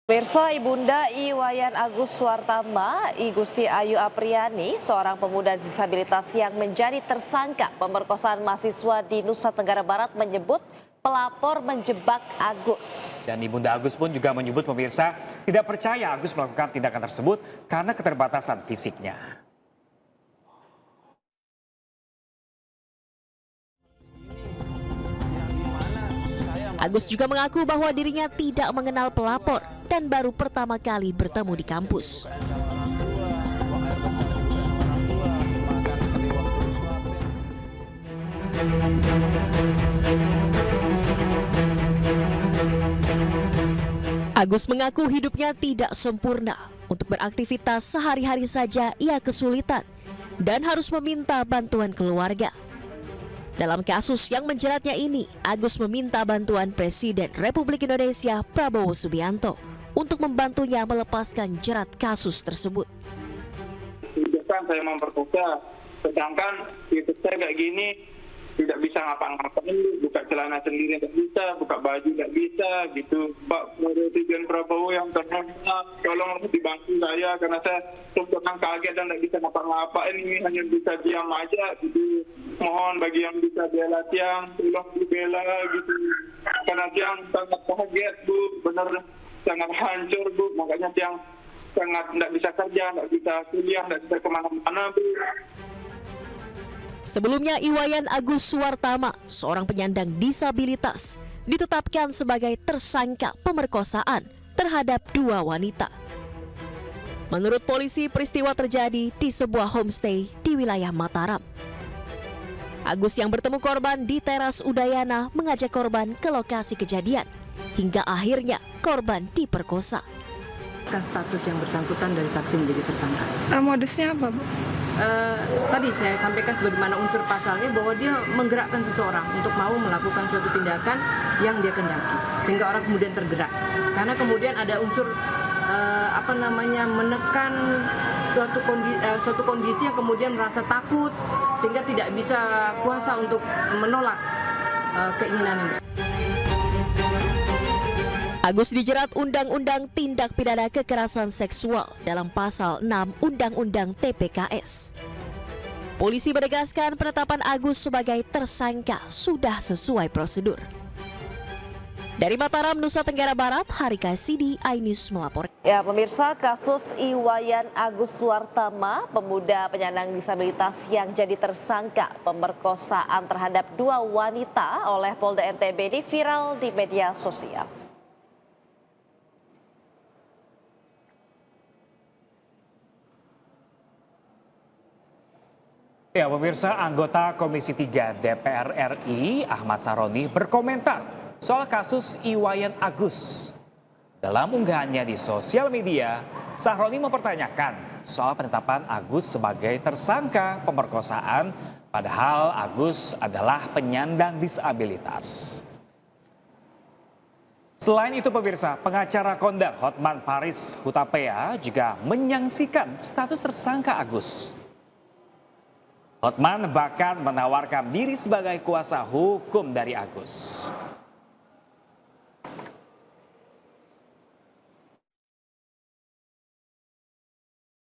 Pemirsa, Ibunda Iwayan Agus Suwartama, I Gusti Ayu Apriani, seorang pemuda disabilitas yang menjadi tersangka pemerkosaan mahasiswa di Nusa Tenggara Barat menyebut pelapor menjebak Agus. Dan Ibunda Agus pun juga menyebut pemirsa tidak percaya Agus melakukan tindakan tersebut karena keterbatasan fisiknya. Agus juga mengaku bahwa dirinya tidak mengenal pelapor dan baru pertama kali bertemu di kampus. Agus mengaku hidupnya tidak sempurna. Untuk beraktivitas sehari-hari saja ia kesulitan dan harus meminta bantuan keluarga. Dalam kasus yang menjeratnya ini, Agus meminta bantuan Presiden Republik Indonesia Prabowo Subianto untuk membantunya melepaskan jerat kasus tersebut. Kan saya memperkosa, sedangkan hidup saya kayak gini, tidak bisa ngapa-ngapain, buka celana sendiri tidak bisa, buka baju tidak bisa, gitu. Pak Presiden Prabowo yang terhormat, tolong dibantu saya karena saya sedang kaget dan tidak bisa ngapa-ngapain, ini hanya bisa diam aja, gitu. Mohon bagi yang bisa bela Tiang, tolong dibela, gitu. Karena Tiang sangat kaget, Bu, benar sangat hancur, Bu, makanya Tiang sangat tidak bisa kerja, tidak bisa kuliah, tidak bisa kemana-mana, Bu. Sebelumnya Iwayan Agus Suwartama, seorang penyandang disabilitas, ditetapkan sebagai tersangka pemerkosaan terhadap 2 wanita. Menurut polisi, peristiwa terjadi di sebuah homestay di wilayah Mataram. Agus yang bertemu korban di teras Udayana mengajak korban ke lokasi kejadian, hingga akhirnya korban diperkosa. Status yang bersangkutan dari saksi menjadi tersangka. Modusnya apa, Bu? Tadi saya sampaikan sebagaimana unsur pasalnya bahwa dia menggerakkan seseorang untuk mau melakukan suatu tindakan yang dia kendaki, sehingga orang kemudian tergerak. Karena kemudian ada unsur menekan suatu kondisi yang kemudian merasa takut, sehingga tidak bisa kuasa untuk menolak keinginannya. Agus dijerat Undang-Undang Tindak Pidana Kekerasan Seksual dalam Pasal 6 Undang-Undang TPKS. Polisi menegaskan penetapan Agus sebagai tersangka sudah sesuai prosedur. Dari Mataram, Nusa Tenggara Barat, Harika Sidi, iNews melaporkan. Ya, pemirsa, kasus Iwayan Agus Suwartama, pemuda penyandang disabilitas yang jadi tersangka pemerkosaan terhadap 2 wanita oleh Polda NTB ini viral di media sosial. Ya, pemirsa, anggota Komisi 3 DPR RI Ahmad Saroni berkomentar soal kasus Iwayan Agus. Dalam unggahannya di sosial media, Saroni mempertanyakan soal penetapan Agus sebagai tersangka pemerkosaan, padahal Agus adalah penyandang disabilitas. Selain itu, pemirsa, pengacara kondang Hotman Paris Hutapea juga menyaksikan status tersangka Agus. Hotman bahkan menawarkan diri sebagai kuasa hukum dari Agus.